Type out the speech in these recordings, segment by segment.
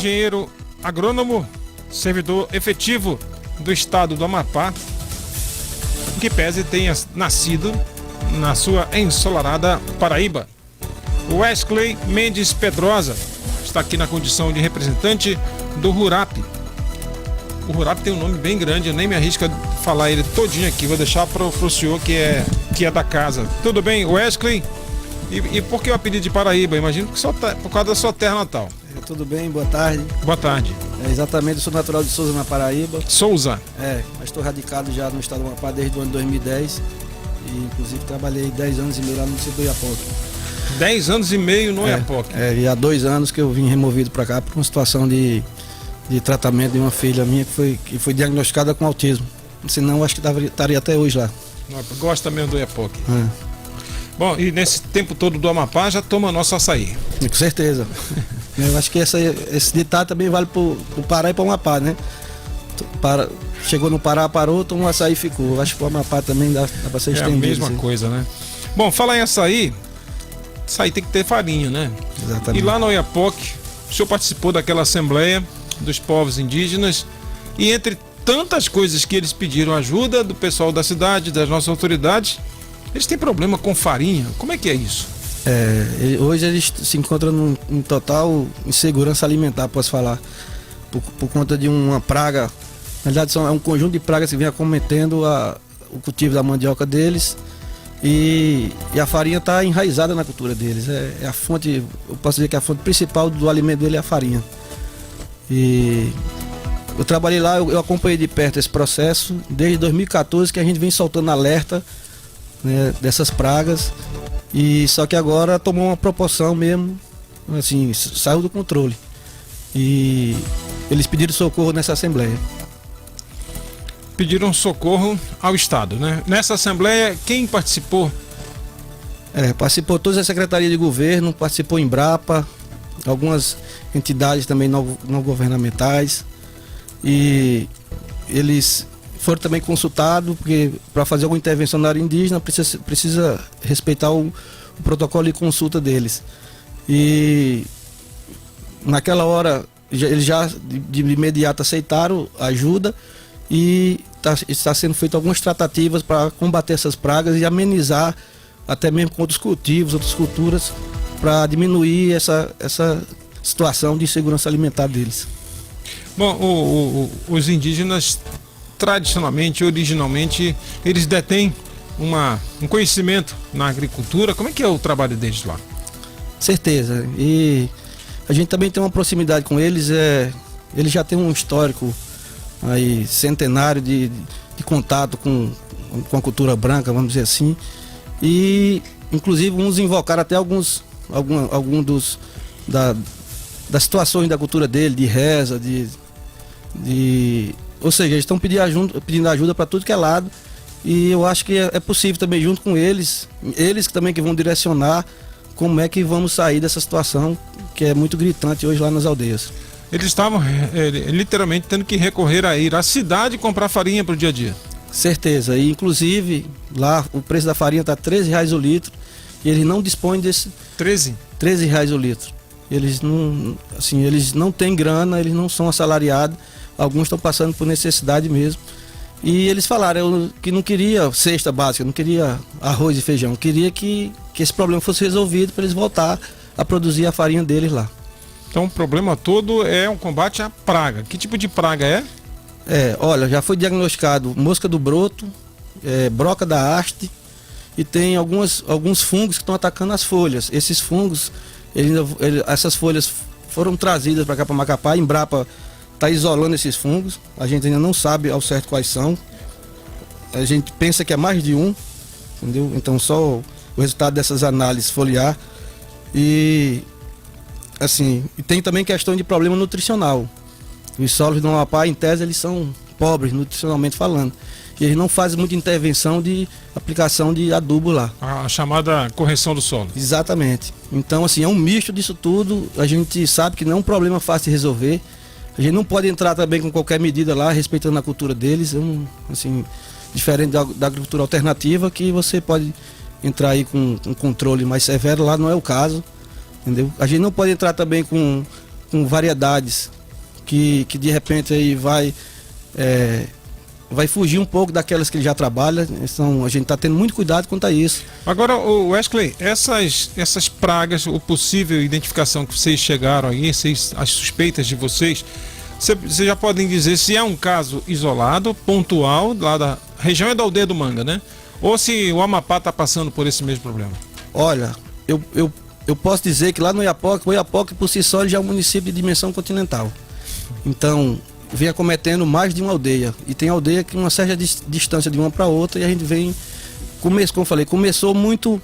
engenheiro agrônomo, servidor efetivo do estado do Amapá, que pese tenha nascido na sua ensolarada Paraíba. Wesley Mendes Pedrosa está aqui na condição de representante do RURAP. O RURAP tem um nome bem grande, eu nem me arrisco a falar ele todinho aqui, vou deixar para o senhor que é da casa. Tudo bem, Wesley? E por que o apelido de Paraíba? Imagino que só por causa da sua terra natal. Tudo bem, boa tarde. Boa tarde. Exatamente, eu sou natural de Souza, na Paraíba. Souza? Mas estou radicado já no estado do Amapá desde o ano 2010. E inclusive trabalhei 10 anos e meio lá no município do Oiapoque. 10 anos e meio no Oiapoque? E há 2 anos que eu vim removido para cá por uma situação de tratamento de uma filha minha que foi diagnosticada com autismo. Senão acho que estaria até hoje lá. Gosta mesmo do Oiapoque? Bom, e nesse tempo todo do Amapá já toma nosso açaí? Com certeza. Eu acho que esse ditado também vale para o Pará e para o Amapá, né? Chegou no Pará, parou, tomou açaí e ficou. Eu acho que o Amapá também dá para ser estendido. É a mesma coisa, né? Bom, falar em açaí tem que ter farinha, né? Exatamente. E lá no Oiapoque, o senhor participou daquela assembleia dos povos indígenas e entre tantas coisas que eles pediram ajuda do pessoal da cidade, das nossas autoridades, eles têm problema com farinha. Como é que é isso? Hoje eles se encontram em total insegurança alimentar, posso falar, por conta de uma praga. Na verdade, é um conjunto de pragas que vem acometendo o cultivo da mandioca deles e a farinha está enraizada na cultura deles. É a fonte, eu posso dizer que a fonte principal do alimento dele é a farinha. E eu trabalhei lá, eu acompanhei de perto esse processo desde 2014 que a gente vem soltando alerta, né, dessas pragas, e só que agora tomou uma proporção mesmo, assim, saiu do controle. E eles pediram socorro nessa assembleia. Pediram socorro ao Estado, né? Nessa assembleia, quem participou? Participou todas as secretarias de governo, participou Embrapa, algumas entidades também não governamentais, e eles foram também consultados, porque para fazer alguma intervenção na área indígena precisa respeitar o protocolo de consulta deles. E naquela hora eles já de imediato aceitaram a ajuda e está sendo feito algumas tratativas para combater essas pragas e amenizar até mesmo com outros cultivos, outras culturas, para diminuir essa situação de insegurança alimentar deles. Bom, os indígenas tradicionalmente, originalmente, eles detêm um conhecimento na agricultura. Como é que é o trabalho deles lá? Certeza. E a gente também tem uma proximidade com eles. Eles já têm um histórico aí centenário de contato com a cultura branca, vamos dizer assim. E inclusive uns invocaram até alguns das situações da cultura dele, de reza, ou seja, eles estão pedindo ajuda para tudo que é lado, e eu acho que é possível também, junto com eles também que vão direcionar como é que vamos sair dessa situação que é muito gritante hoje lá nas aldeias. Eles estavam literalmente tendo que recorrer a ir à cidade comprar farinha para o dia a dia. Certeza, e inclusive lá o preço da farinha está R$13 o litro, e eles não dispõem desse... R$13 o litro. Eles não têm grana, eles não são assalariados, alguns estão passando por necessidade mesmo. E eles falaram que não queria cesta básica, não queria arroz e feijão, queria que esse problema fosse resolvido para eles voltar a produzir a farinha deles lá. Então o problema todo é um combate à praga. Que tipo de praga é? Olha, já foi diagnosticado mosca do broto, broca da haste, e tem alguns fungos que estão atacando as folhas. Esses fungos, essas folhas foram trazidas para cá, para Macapá. A Embrapa está isolando esses fungos, a gente ainda não sabe ao certo quais são. A gente pensa que é mais de um, entendeu? Então só o resultado dessas análises foliar. E tem também questão de problema nutricional. Os solos do Amapá, em tese, eles são pobres nutricionalmente falando, e eles não fazem muita intervenção de aplicação de adubo lá. A chamada correção do solo. Exatamente. Então, é um misto disso tudo. A gente sabe que não é um problema fácil de resolver. A gente não pode entrar também com qualquer medida lá, respeitando a cultura deles. Diferente da agricultura alternativa, que você pode entrar aí com um controle mais severo, lá não é o caso, entendeu? A gente não pode entrar também com variedades que de repente aí vai fugir um pouco daquelas que ele já trabalha. Então, a gente está tendo muito cuidado quanto a isso. Agora, o Wesley, essas pragas, o possível identificação que vocês chegaram aí, as suspeitas de vocês já podem dizer se é um caso isolado, pontual, lá da região da Aldeia do Manga, né? Ou se o Amapá está passando por esse mesmo problema? Olha, eu posso dizer que lá no Oiapoque, o Oiapoque por si só já é um município de dimensão continental. Então, vem acometendo mais de uma aldeia. E tem aldeia que uma certa distância de uma para outra, e a gente vem, como eu falei, começou muito,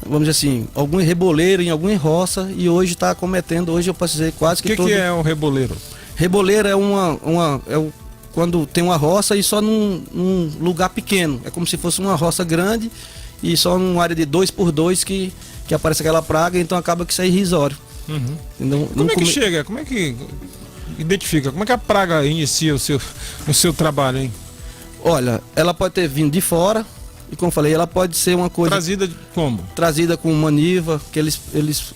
vamos dizer assim, algum reboleiro em alguma roça, e hoje está acometendo, hoje eu posso dizer quase que todo... O que é um reboleiro? Reboleiro é quando tem uma roça e só num lugar pequeno. É como se fosse uma roça grande e só numa área de 2x2 que aparece aquela praga, então acaba que isso é irrisório. Uhum. Então, como é que chega? Como é que identifica? Como é que a praga inicia o seu trabalho, hein? Olha, ela pode ter vindo de fora, e como eu falei, ela pode ser uma coisa... Trazida como? Trazida com maniva, que eles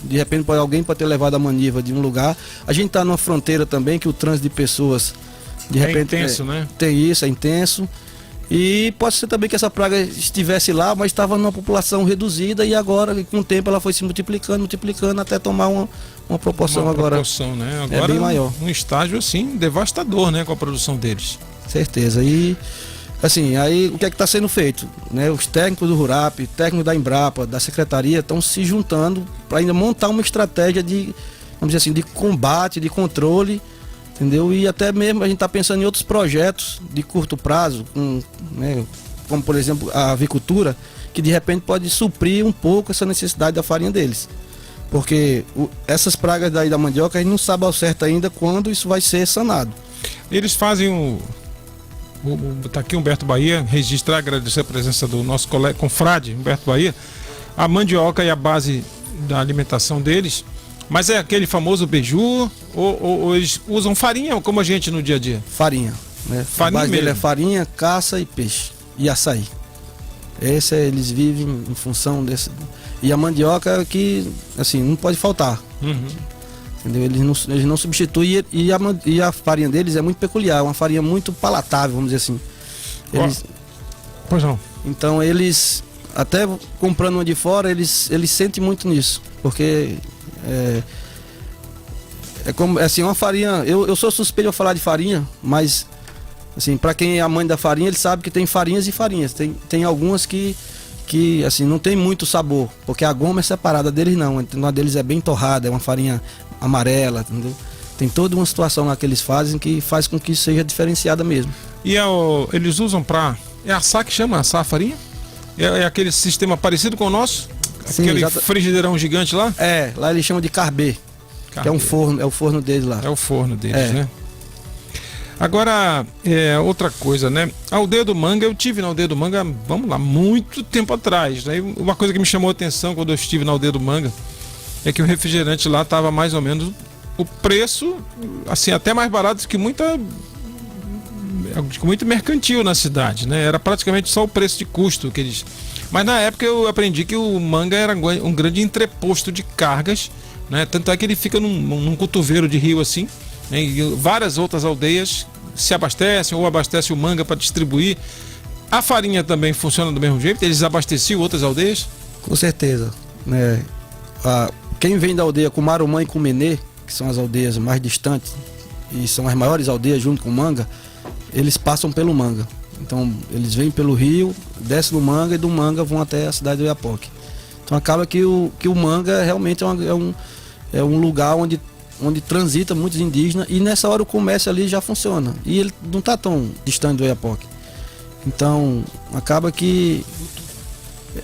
de repente alguém pode ter levado a maniva de um lugar. A gente está numa fronteira também que o trânsito de pessoas de repente intenso, né? Tem isso, é intenso. E pode ser também que essa praga estivesse lá, mas estava numa população reduzida, e agora com o tempo ela foi se multiplicando até tomar uma proporção agora. Né? Agora é bem maior. Um estágio assim devastador, né, com a produção deles. Certeza. E assim, aí o que é que está sendo feito? Né? Os técnicos do RURAP, técnicos da Embrapa, da Secretaria, estão se juntando para ainda montar uma estratégia de, vamos dizer assim, de combate, de controle, entendeu? E até mesmo a gente está pensando em outros projetos de curto prazo, como por exemplo a avicultura, que de repente pode suprir um pouco essa necessidade da farinha deles. Porque essas pragas daí da mandioca, a gente não sabe ao certo ainda quando isso vai ser sanado. Eles fazem tá aqui Humberto Bahia, registrar, agradecer a presença do nosso colega confrade Humberto Bahia. A mandioca é a base da alimentação deles, mas é aquele famoso beiju, ou eles usam farinha como a gente no dia a dia? Farinha, né? Farinha a base mesmo. dele é farinha, caça e peixe e açaí. Eles vivem em função desse. E a mandioca que, assim, não pode faltar. Uhum. Entendeu? Eles não substituem, e a farinha deles é muito peculiar, uma farinha muito palatável, vamos dizer assim. Pois não. Então eles, até comprando uma de fora, eles sentem muito nisso, porque é como, assim, uma farinha, eu sou suspeito de falar de farinha, mas assim, para quem é amante da farinha, ele sabe que tem farinhas e farinhas. Tem algumas que assim, não tem muito sabor, porque a goma é separada deles não. A deles é bem torrada, é uma farinha amarela, entendeu? Tem toda uma situação lá que eles fazem que faz com que isso seja diferenciada mesmo. E eles usam é assar que chama? Assar a farinha? É aquele sistema parecido com o nosso? Sim, aquele frigideirão gigante lá? Lá eles chamam de carbê, que é um forno, é o forno deles lá. É o forno deles, né? Agora, outra coisa, né? A Aldeia do Manga, eu tive na Aldeia do Manga, vamos lá, muito tempo atrás, né? Uma coisa que me chamou a atenção quando eu estive na Aldeia do Manga é que o refrigerante lá estava mais ou menos o preço, assim, até mais barato que muito mercantil na cidade, né? Era praticamente só o preço de custo que eles... Mas na época eu aprendi que o Manga era um grande entreposto de cargas, né? Tanto é que ele fica num cotovelo de rio assim, né? E várias outras aldeias se abastecem ou abastecem o Manga para distribuir. A farinha também funciona do mesmo jeito? Eles abasteciam outras aldeias? Com certeza, né? Quem vem da aldeia Cumarumã e Cumenê, que são as aldeias mais distantes e são as maiores aldeias junto com o Manga, eles passam pelo Manga. Então eles vêm pelo rio, descem no Manga e do Manga vão até a cidade do Oiapoque. Então acaba que o Manga realmente é um lugar onde transita muitos indígenas, e nessa hora o comércio ali já funciona. E ele não está tão distante do Oiapoque. Então acaba que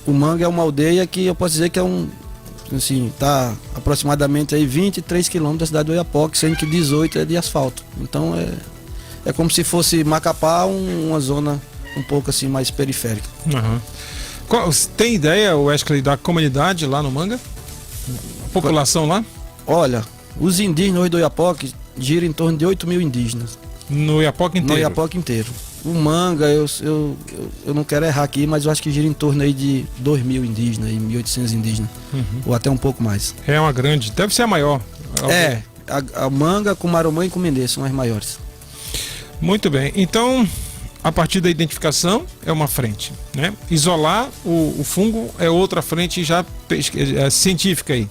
o Manga é uma aldeia que eu posso dizer que está aproximadamente aí 23 quilômetros da cidade do Oiapoque, sendo que 18 é de asfalto. Então é como se fosse Macapá, uma zona um pouco assim mais periférica. Uhum. Tem ideia, Wesley, da comunidade lá no Manga? A população lá? Olha, os indígenas hoje do Oiapoque giram em torno de 8 mil indígenas. No Oiapoque inteiro? No Oiapoque inteiro. O Manga, eu não quero errar aqui, mas eu acho que gira em torno aí de 2 mil indígenas, 1.800 indígenas, ou até um pouco mais. É uma grande, deve ser a maior. a manga, cumarumã e cumendê são as maiores. Muito bem. Então, a partir da identificação é uma frente, né? Isolar o fungo é outra frente já científica aí.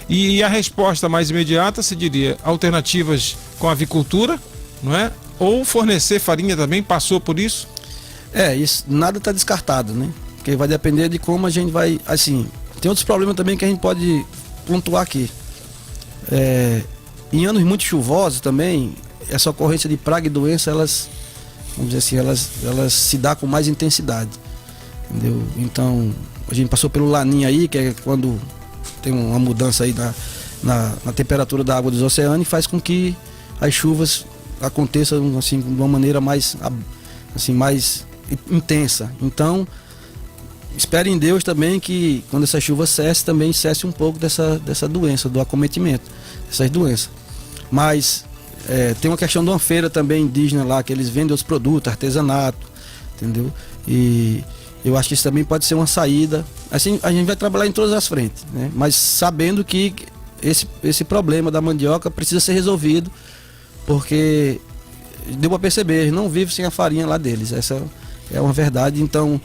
E a resposta mais imediata se diria alternativas com a avicultura, não é? Ou fornecer farinha também, passou por isso? Isso, nada está descartado, né? Porque vai depender de como a gente vai, assim, tem outros problemas também que a gente pode pontuar aqui. Em anos muito chuvosos também, essa ocorrência de praga e doença, elas, vamos dizer assim, elas se dá com mais intensidade, entendeu? Então, a gente passou pelo laninha aí, que é quando tem uma mudança aí na temperatura da água dos oceanos e faz com que as chuvas aconteçam assim, de uma maneira mais intensa. Então, espere em Deus também que quando essa chuva cesse, também cesse um pouco dessa doença, do acometimento dessas doenças. Mas tem uma questão de uma feira também indígena lá, que eles vendem os produtos, artesanato, entendeu? E eu acho que isso também pode ser uma saída. Assim, a gente vai trabalhar em todas as frentes, né? Mas sabendo que esse problema da mandioca precisa ser resolvido, porque deu para perceber, eles não vivem sem a farinha lá deles. Essa é uma verdade. Então,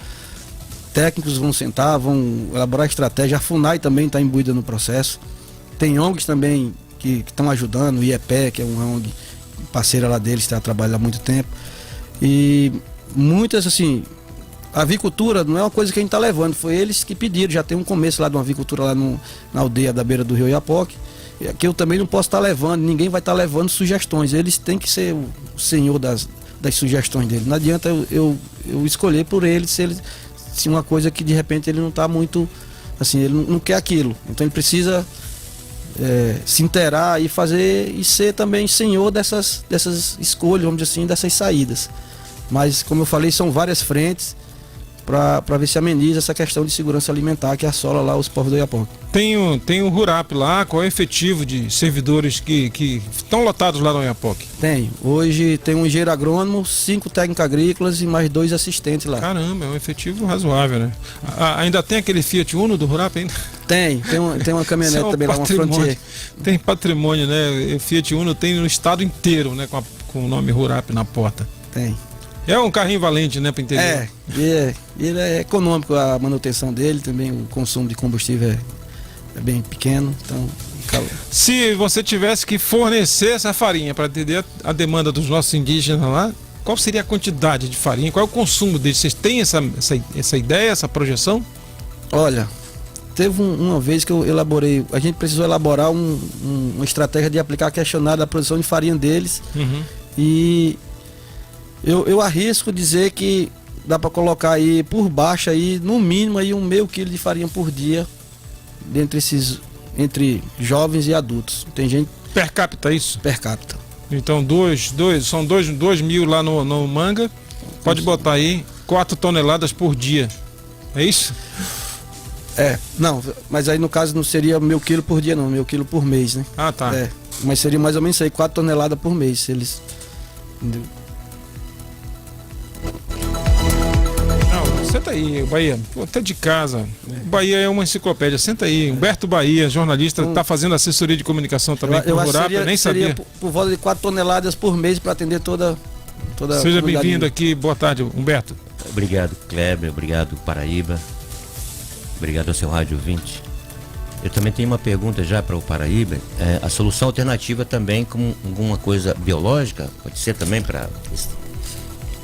técnicos vão sentar, vão elaborar estratégia. A FUNAI também está imbuída no processo. Tem ONGs também que estão ajudando, o IEPE, que é uma ONG parceira lá deles, está trabalhando há muito tempo. E muitas, assim, a avicultura não é uma coisa que a gente está levando, foi eles que pediram. Já tem um começo lá de uma avicultura lá na aldeia da beira do rio Iapoque, que eu também não posso estar levando, ninguém vai estar levando sugestões. Eles têm que ser o senhor das sugestões deles. Não adianta eu escolher por eles se uma coisa que de repente ele não está muito, assim, ele não quer aquilo. Então ele precisa se inteirar e fazer e ser também senhor dessas escolhas, vamos dizer assim, dessas saídas. Mas, como eu falei, são várias frentes para ver se ameniza essa questão de segurança alimentar que assola lá os povos do Iapoque. Tem o RURAP lá, qual é o efetivo de servidores que estão lotados lá no Iapoque? Tem. Hoje tem um engenheiro agrônomo, 5 técnicos agrícolas e mais 2 assistentes lá. Caramba, é um efetivo razoável, né? Ainda tem aquele Fiat Uno do RURAP ainda? Tem uma caminhonete também lá, uma Frontier. Tem patrimônio, né? O Fiat Uno tem no estado inteiro, né? Com o nome RURAP na porta. Tem. É um carrinho valente, né, para entender? Ele é econômico, a manutenção dele, também o consumo de combustível é bem pequeno, então... Se você tivesse que fornecer essa farinha para atender a demanda dos nossos indígenas lá, qual seria a quantidade de farinha? Qual é o consumo deles? Vocês têm essa ideia, essa projeção? Olha, teve uma vez que eu elaborei, a gente precisou elaborar uma estratégia de aplicar questionário da produção de farinha deles, e eu arrisco dizer que dá para colocar aí por baixo aí, no mínimo aí 1,5 quilo de farinha por dia entre jovens e adultos. Tem gente per capita, isso? Per capita. Então são 2 mil lá no manga. Pode botar aí 4 toneladas por dia. É isso? Não, mas aí no caso não seria 1,000 quilos por dia não, 1,000 quilos por mês, né? Ah, tá. Mas seria mais ou menos isso aí, 4 toneladas por mês, se eles... Entendeu? Senta aí, Bahia, até de casa. Bahia é uma enciclopédia. Senta aí, Humberto Bahia, jornalista, está fazendo assessoria de comunicação também por RURAP, eu nem sabia. Por volta de 4 toneladas por mês para atender toda Seja bem-vindo aqui, boa tarde, Humberto. Obrigado, Kleber, obrigado, Paraíba, obrigado ao seu rádio ouvinte. Eu também tenho uma pergunta já para o Paraíba. A solução alternativa também com alguma coisa biológica? Pode ser também para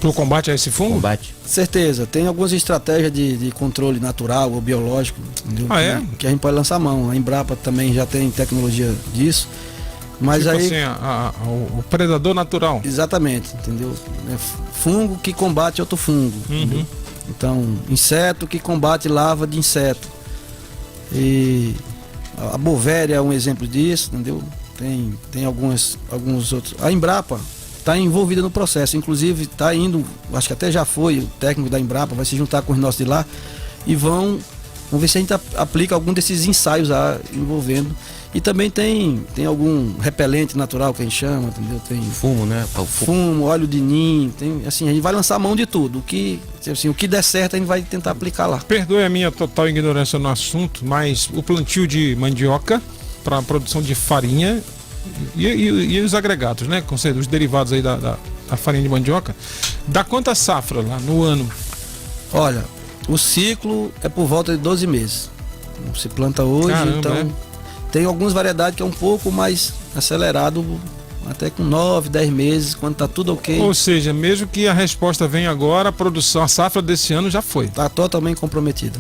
o combate a esse fungo? Combate. Certeza, tem algumas estratégias de controle natural ou biológico, entendeu? Que a gente pode lançar a mão. A Embrapa também já tem tecnologia disso. Mas tipo aí, assim, o predador natural. Exatamente, entendeu? Fungo que combate outro fungo. Então, inseto que combate larva de inseto. E a bovéria é um exemplo disso, entendeu? Tem alguns outros. A Embrapa está envolvida no processo, inclusive está indo, acho que até já foi, o técnico da Embrapa vai se juntar com os nossos de lá e vamos ver se a gente aplica algum desses ensaios lá envolvendo. E também tem algum repelente natural que a gente chama, entendeu? Tem fumo, né? Fumo, óleo de ninho, assim, a gente vai lançar a mão de tudo. O que der certo a gente vai tentar aplicar lá. Perdoe a minha total ignorância no assunto, mas o plantio de mandioca para a produção de farinha E os agregados, né? Os derivados aí da farinha de mandioca. Dá quantas safras lá no ano? Olha, o ciclo é por volta de 12 meses. Se planta hoje, Caramba, então tem algumas variedades que é um pouco mais acelerado, até com 9, 10 meses, quando tá tudo ok. Ou seja, mesmo que a resposta venha agora, a produção, a safra desse ano já foi. Tá totalmente comprometida.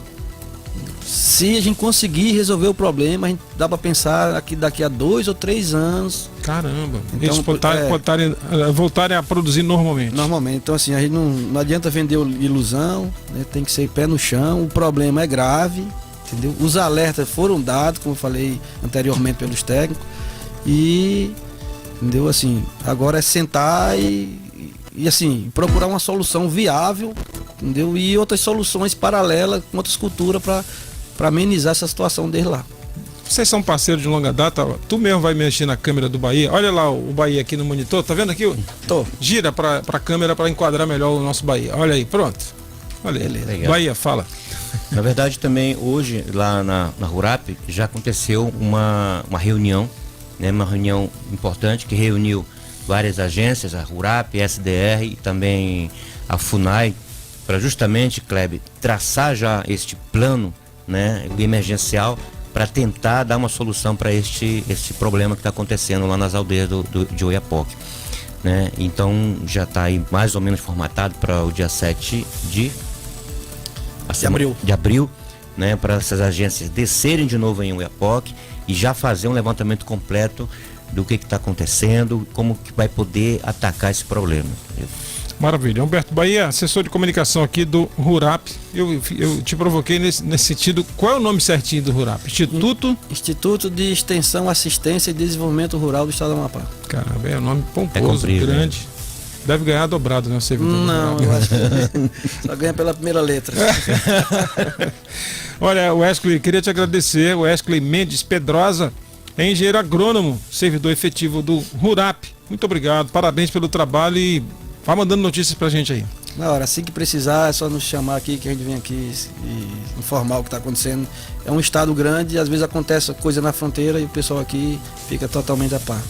Se a gente conseguir resolver o problema, a gente dá para pensar aqui daqui a 2 ou 3 anos. Caramba. Então, Eles voltarem a produzir normalmente. Normalmente. Então, assim, a gente não adianta vender ilusão, né? Tem que ser pé no chão. O problema é grave, entendeu? Os alertas foram dados, como eu falei anteriormente, pelos técnicos. E, entendeu? Assim, agora é sentar e assim, procurar uma solução viável, entendeu? E outras soluções paralelas com outras culturas para amenizar essa situação deles lá. Vocês são parceiros de longa data, tu mesmo vai mexer na câmera do Bahia. Olha lá o Bahia aqui no monitor, tá vendo aqui? Tô. Gira pra câmera para enquadrar melhor o nosso Bahia. Olha aí, pronto. Olha aí. Legal. Bahia, fala. Na verdade, também hoje, lá na RURAP, já aconteceu uma reunião, né, uma reunião importante que reuniu várias agências, a RURAP, a SDR e também a FUNAI, para justamente, Kleber, traçar já este plano, né, emergencial, para tentar dar uma solução para este problema que está acontecendo lá nas aldeias de Oiapoque, né? Então já está aí mais ou menos formatado para o dia 7 de abril, né, para essas agências descerem de novo em Oiapoque e já fazer um levantamento completo do que está acontecendo, como que vai poder atacar esse problema. Maravilha. Humberto Bahia, assessor de comunicação aqui do RURAP. Eu te provoquei nesse sentido. Qual é o nome certinho do RURAP? Instituto de Extensão, Assistência e Desenvolvimento Rural do Estado do Amapá. Caramba, é um nome pomposo, comprido, grande. Né? Deve ganhar dobrado, né, o servidor? Não, eu acho que só ganha pela primeira letra. Olha, Wesley, queria te agradecer. Wesley Mendes Pedrosa é engenheiro agrônomo, servidor efetivo do RURAP. Muito obrigado, parabéns pelo trabalho e vá mandando notícias pra gente aí. Na hora, assim que precisar, é só nos chamar aqui que a gente vem aqui e informar o que está acontecendo. É um estado grande e às vezes acontece coisa na fronteira e o pessoal aqui fica totalmente a par.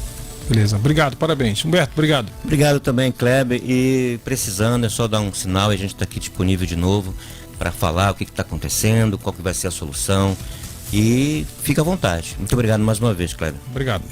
Beleza, obrigado, parabéns. Humberto, obrigado. Obrigado também, Kleber. E precisando, é só dar um sinal e a gente está aqui disponível de novo para falar o que está acontecendo, qual que vai ser a solução. E fica à vontade. Muito obrigado mais uma vez, Kleber. Obrigado.